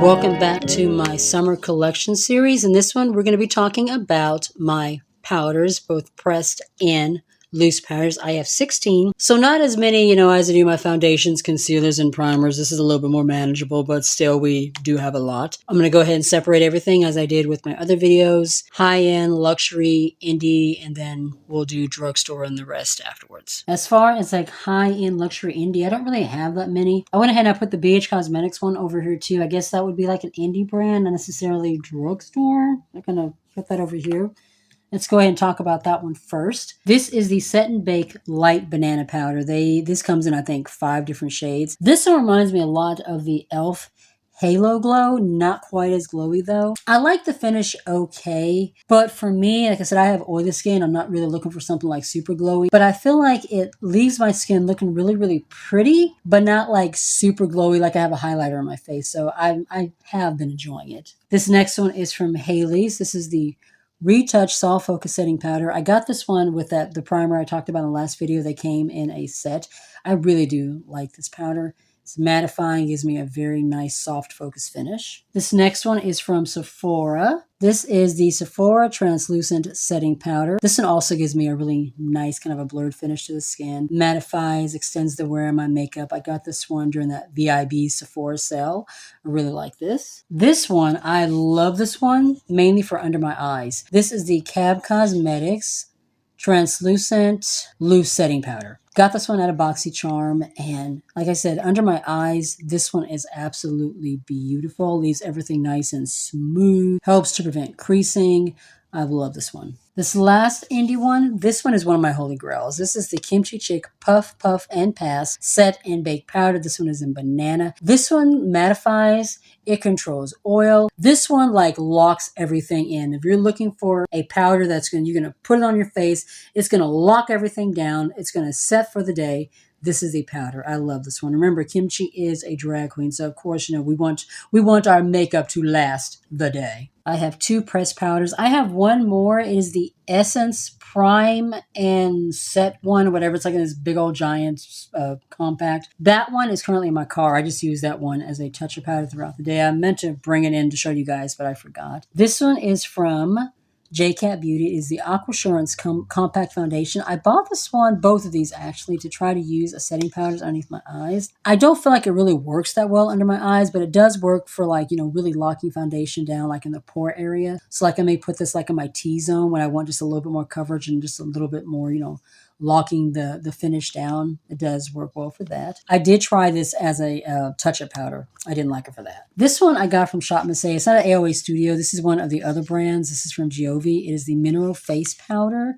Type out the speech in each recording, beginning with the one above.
Welcome back to my summer collection series. In this one, we're going to be talking about my powders, both pressed and loose powders. I have 16, so not as many, as I do my foundations, concealers, and primers. This is a little bit more manageable, but still we do have a lot. I'm going to go ahead and separate everything as I did with my other videos. High-end, luxury, indie, and then we'll do drugstore and the rest afterwards. As far as like high-end, luxury, indie, I don't really have that many. I went ahead and I put the BH Cosmetics one over here too. I guess that would be like an indie brand, not necessarily drugstore. I'm going to put that over here. Let's go ahead and talk about that one first. This is the Set and Bake Light Banana Powder. This comes in, I think, 5 different shades. This one reminds me a lot of the e.l.f. Halo Glow. Not quite as glowy, though. I like the finish okay, but for me, like I said, I have oily skin. I'm not really looking for something like super glowy, but I feel like it leaves my skin looking really, really pretty, but not like super glowy like I have a highlighter on my face. So I have been enjoying it. This next one is from Haley's. This is the Retouch Soft Focus Setting Powder. I got this one with the primer I talked about in the last video. They came in a set. I really do like this powder. It's mattifying, gives me a very nice soft focus finish. This next one is from Sephora. This is the Sephora Translucent Setting Powder. This one also gives me a really nice kind of a blurred finish to the skin. Mattifies, extends the wear of my makeup. I got this one during that VIB Sephora sale. I really like this. This one, I love this one, mainly for under my eyes. This is the Cab Cosmetics Translucent Loose Setting Powder. Got this one at a BoxyCharm, and like I said, under my eyes, this one is absolutely beautiful. Leaves everything nice and smooth. Helps to prevent creasing. I love this one. This last indie one, this one is one of my holy grails. This is the Kimchi Chick Puff, Puff, and Pass Set and Bake Powder. This one is in banana. This one mattifies. It controls oil. This one like locks everything in. If you're looking for a powder you're going to put it on your face, it's going to lock everything down. It's going to set for the day. This is the powder. I love this one. Remember, Kimchi is a drag queen, so of course, we want our makeup to last the day. I have 2 pressed powders. I have one more. It is the Essence Prime and Set one, or whatever. It's like in this big old giant compact. That one is currently in my car. I just use that one as a touch of powder throughout the day. I meant to bring it in to show you guys, but I forgot. This one is from JCat Beauty. Is the Aquasurance Compact Foundation. I bought both of these actually, to try to use as setting powders underneath my eyes. I don't feel like it really works that well under my eyes, but it does work for really locking foundation down like in the pore area. So like I may put this like in my T-zone when I want just a little bit more coverage and just a little bit more, locking the finish down. It does work well for that. I did try this as a touch-up powder. I didn't like it for that. This one I got from Shop Miss A. It's not an AOA Studio. This is one of the other brands. This is from Giove. It is the Mineral Face Powder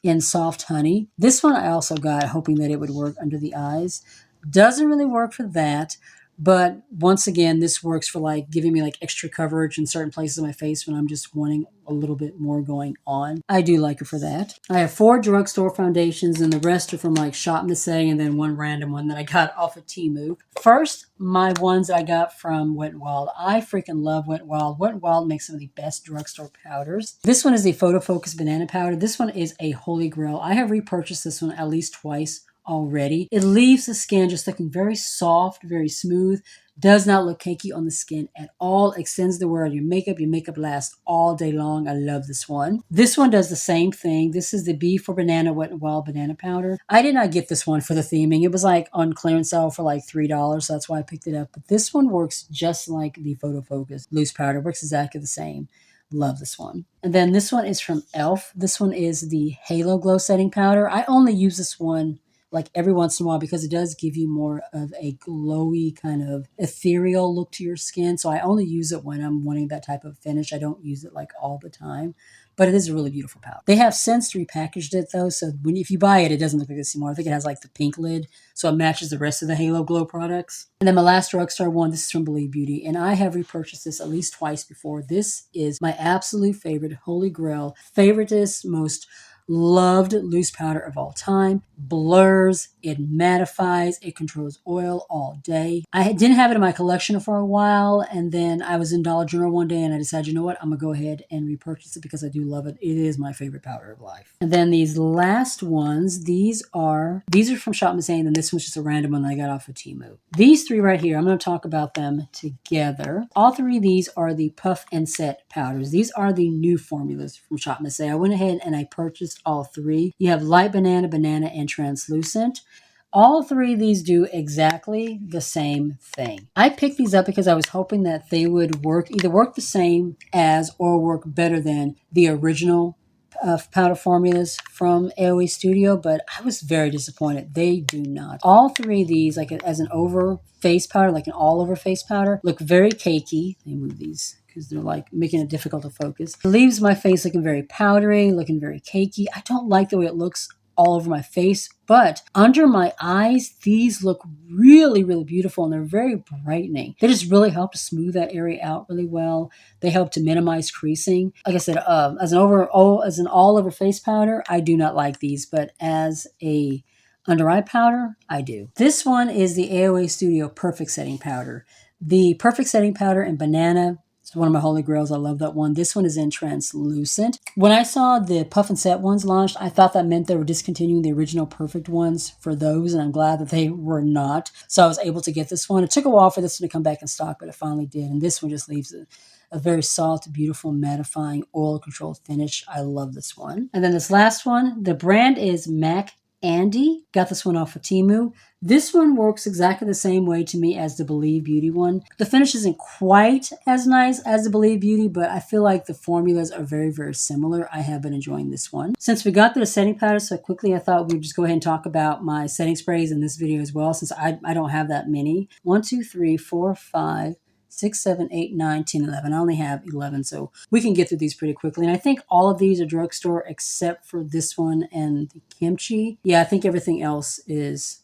in Soft Honey. This one I also got hoping that it would work under the eyes. Doesn't really work for that. But once again, this works for like giving me like extra coverage in certain places of my face when I'm just wanting a little bit more going on. I do like it for that. I have 4 drugstore foundations, and the rest are from like Shop Miss A, and then one random one that I got off of Temu. First, my ones I got from Wet n Wild. I freaking love Wet n Wild. Wet n Wild makes some of the best drugstore powders. This one is the Photo Focus Banana Powder. This one is a holy grail. I have repurchased this one at least twice already. It leaves the skin just looking very soft, very smooth. Does not look cakey on the skin at all. Extends the wear of your makeup. Your makeup lasts all day long. I love this one. This one does the same thing. This is the B for Banana Wet n Wild Banana Powder. I did not get this one for the theming. It was like on clearance sale for like $3, so that's why I picked it up. But this one works just like the Photo Focus loose powder. Works exactly the same. Love this one. And then this one is from e.l.f. This one is the Halo Glow Setting Powder. I only use this one like every once in a while because it does give you more of a glowy kind of ethereal look to your skin. So I only use it when I'm wanting that type of finish. I don't use it like all the time, but it is a really beautiful powder. They have since repackaged it though. So if you buy it, it doesn't look like this anymore. I think it has like the pink lid, so it matches the rest of the Halo Glow products. And then my last drugstore one, this is from Believe Beauty, and I have repurchased this at least twice before. This is my absolute favorite, holy grail, favoritist, most loved loose powder of all time. Blurs, it mattifies, it controls oil all day. I didn't have it in my collection for a while, and then I was in Dollar General one day and I decided, you know what, I'm gonna go ahead and repurchase it because I do love it. It is my favorite powder of life. And then these last ones, these are from Shop Miss Anne, and this one's just a random one that I got off of Temu. These three right here, I'm going to talk about them together. All three of these are the Puff and Set powders. These are the new formulas from Shop Miss Anne. I went ahead and I purchased all three. You have light banana, banana, and translucent. All three of these do exactly the same thing. I picked these up because I was hoping that they would either work the same as or work better than the original powder formulas from AOE Studio, but I was very disappointed. They do not. All three of these, like as an over face powder, like an all over face powder, look very cakey. Let me move these because they're like making it difficult to focus. It leaves my face looking very powdery, looking very cakey. I don't like the way it looks all over my face, but under my eyes, these look really, really beautiful, and they're very brightening. They just really help to smooth that area out really well. They help to minimize creasing. Like I said, as an all over face powder, I do not like these, but as a under eye powder, I do. This one is the AOA Studio Perfect Setting Powder. The Perfect Setting Powder in Banana, it's one of my holy grails. I love that one. This one is in translucent. When I saw the Puff and Set ones launched, I thought that meant they were discontinuing the original perfect ones for those, and I'm glad that they were not. So I was able to get this one. It took a while for this one to come back in stock, but it finally did. And this one just leaves a very soft, beautiful, mattifying, oil-controlled finish. I love this one. And then this last one, the brand is MAC Andy. Got this one off of Temu. This one works exactly the same way to me as the Believe Beauty one. The finish isn't quite as nice as the Believe Beauty, but I feel like the formulas are very, very similar. I have been enjoying this one. Since we got through the setting powder so quickly, I thought we'd just go ahead and talk about my setting sprays in this video as well, since I don't have that many. 1, 2, 3, 4, 5, 6, 7, 8, 9, 10, 11. I only have 11, so we can get through these pretty quickly. And I think all of these are drugstore except for this one and the kimchi. Yeah, I think everything else is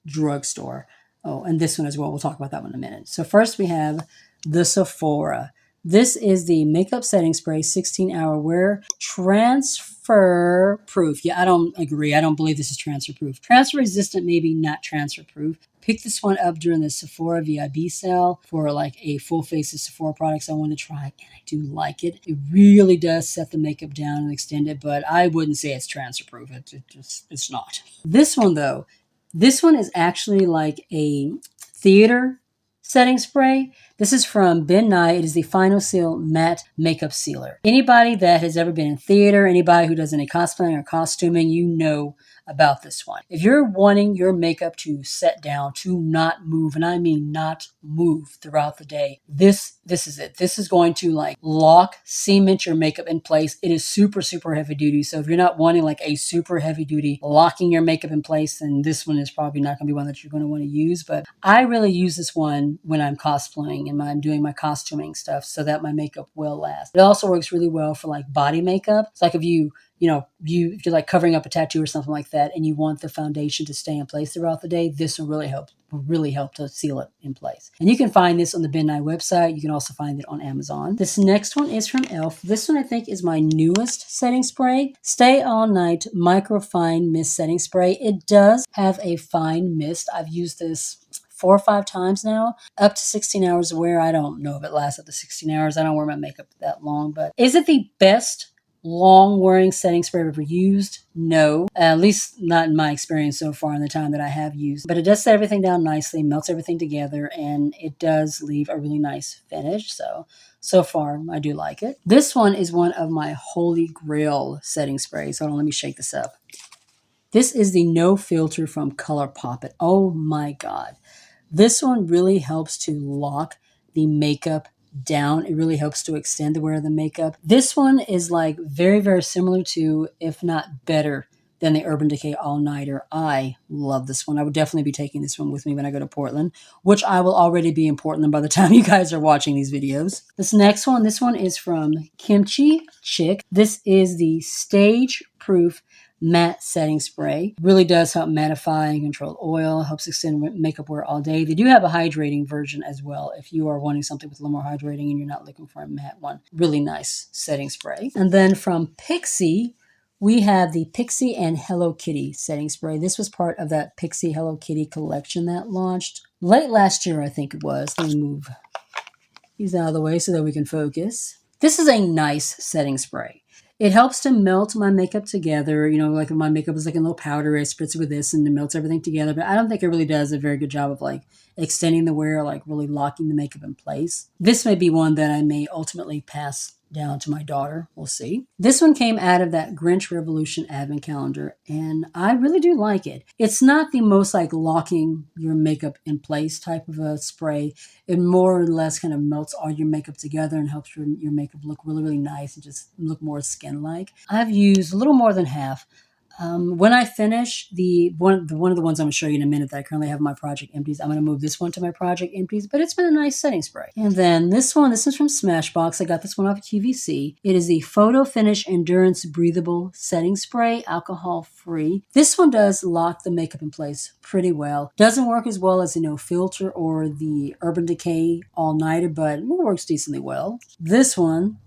drugstore. Oh, and this one as well. We'll talk about that one in a minute. So first we have the Sephora. This is the Makeup Setting Spray 16-Hour Wear Transfer Proof. Yeah, I don't agree. I don't believe this is transfer proof. Transfer resistant, maybe not transfer proof. Picked this one up during the Sephora VIB sale for like a full face of Sephora products I want to try, and I do like it. It really does set the makeup down and extend it, but I wouldn't say it's transfer proof. It's not. This one though, this one is actually like a theater setting spray. This is from Ben Nye. It is the Final Seal Matte Makeup Sealer. Anybody that has ever been in theater, anybody who does any cosplaying or costuming, you know about this one. If you're wanting your makeup to set down, to not move, and I mean not move throughout the day, this is it. This is going to like lock, cement your makeup in place. It is super, super heavy duty. So if you're not wanting like a super heavy duty locking your makeup in place, then this one is probably not going to be one that you're going to want to use. But I really use this one when I'm cosplaying and I'm doing my costuming stuff so that my makeup will last. It also works really well for like body makeup. It's like if if you're like covering up a tattoo or something like that and you want the foundation to stay in place throughout the day, this will really help to seal it in place. And you can find this on the Ben Nye website. You can also find it on Amazon. This next one is from e.l.f. This one I think is my newest setting spray. Stay All Night Micro Fine Mist Setting Spray. It does have a fine mist. I've used this 4 or 5 times now, up to 16 hours of wear. I don't know if it lasts up to 16 hours. I don't wear my makeup that long, but is it the best long wearing setting spray I've ever used? No, at least not in my experience so far in the time that I have used. But it does set everything down nicely, melts everything together, and it does leave a really nice finish. So far, I do like it. This one is one of my holy grail setting sprays. Hold on, let me shake this up. This is the No Filter from ColourPop It. Oh my God. This one really helps to lock the makeup down. It really helps to extend the wear of the makeup. This one is like very, very similar to, if not better than the Urban Decay All Nighter. I love this one. I would definitely be taking this one with me when I go to Portland, which I will already be in Portland by the time you guys are watching these videos. This next one, this one is from Kimchi Chick. This is the Stage Proof Matte Setting Spray. Really does help mattify and control oil, helps extend makeup wear all day. They do have a hydrating version as well if you are wanting something with a little more hydrating and you're not looking for a matte one. Really nice setting spray. And then from Pixi, we have the Pixie and Hello Kitty setting spray. This was part of that Pixie Hello Kitty collection that launched late last year, I think it was. Let me move these out of the way so that we can focus. This is a nice setting spray. It helps to melt my makeup together. You know, like if my makeup is like a little powder, I spritz it with this and it melts everything together. But I don't think it really does a very good job of like extending the wear, like really locking the makeup in place. This may be one that I may ultimately pass down to my daughter. We'll see. This one came out of that Grinch Revolution advent calendar, and I really do like it. It's not the most like locking your makeup in place type of a spray. It more or less kind of melts all your makeup together and helps your makeup look really, really nice and just look more skin-like. I've used a little more than half. When I finish one of the ones I'm going to show you in a minute that I currently have in my Project Empties, I'm going to move this one to my Project Empties, but it's been a nice setting spray. And then this is from Smashbox. I got this one off of QVC. It is the Photo Finish Endurance Breathable Setting Spray, alcohol-free. This one does lock the makeup in place pretty well. Doesn't work as well as the No Filter or the Urban Decay All Nighter, but it works decently well. This one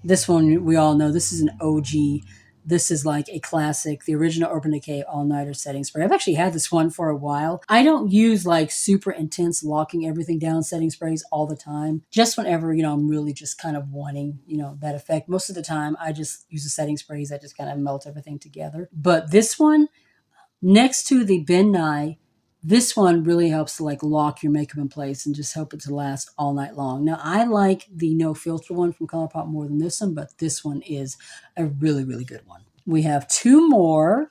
we all know. This is an OG. This is like a classic, the original Urban Decay All-Nighter setting spray. I've actually had this one for a while. I don't use like super intense locking everything down setting sprays all the time. Just whenever, I'm really just kind of wanting, that effect. Most of the time, I just use the setting sprays that just kind of melt everything together. But this one, next to the Ben Nye, this one really helps to like lock your makeup in place and just help it to last all night long. Now, I like the No Filter one from ColourPop more than this one, but this one is a really, really good one. We have two more.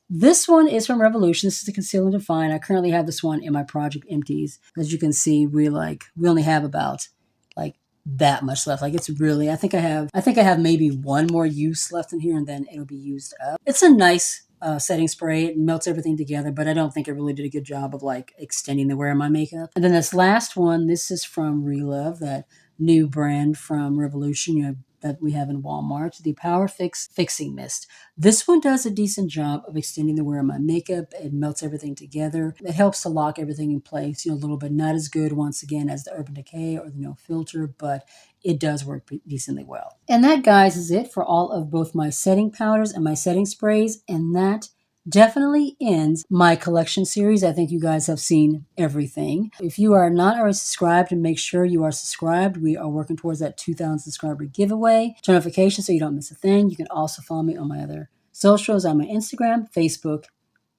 This one is from Revolution. This is the Conceal and Define. I currently have this one in my Project Empties. As you can see, we only have about like that much left. Like it's really, I think I have maybe one more use left in here and then it'll be used up. It's a nice setting spray. It melts everything together, but I don't think it really did a good job of like extending the wear of my makeup. And then this last one, this is from Relove, that new brand from Revolution, that we have in Walmart, the Power Fix Fixing Mist. This one does a decent job of extending the wear of my makeup. It melts everything together. It helps to lock everything in place, a little bit. Not as good, once again, as the Urban Decay or the No Filter, but it does work decently well. And that, guys, is it for all of both my setting powders and my setting sprays. And that definitely ends my collection series. I think you guys have seen everything. If you are not already subscribed, make sure you are subscribed. We are working towards that 2,000 subscriber giveaway. Turn notifications so you don't miss a thing. You can also follow me on my other socials, on my Instagram, Facebook,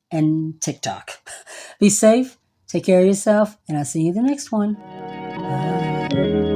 and TikTok. Be safe, take care of yourself, and I'll see you in the next one. Bye.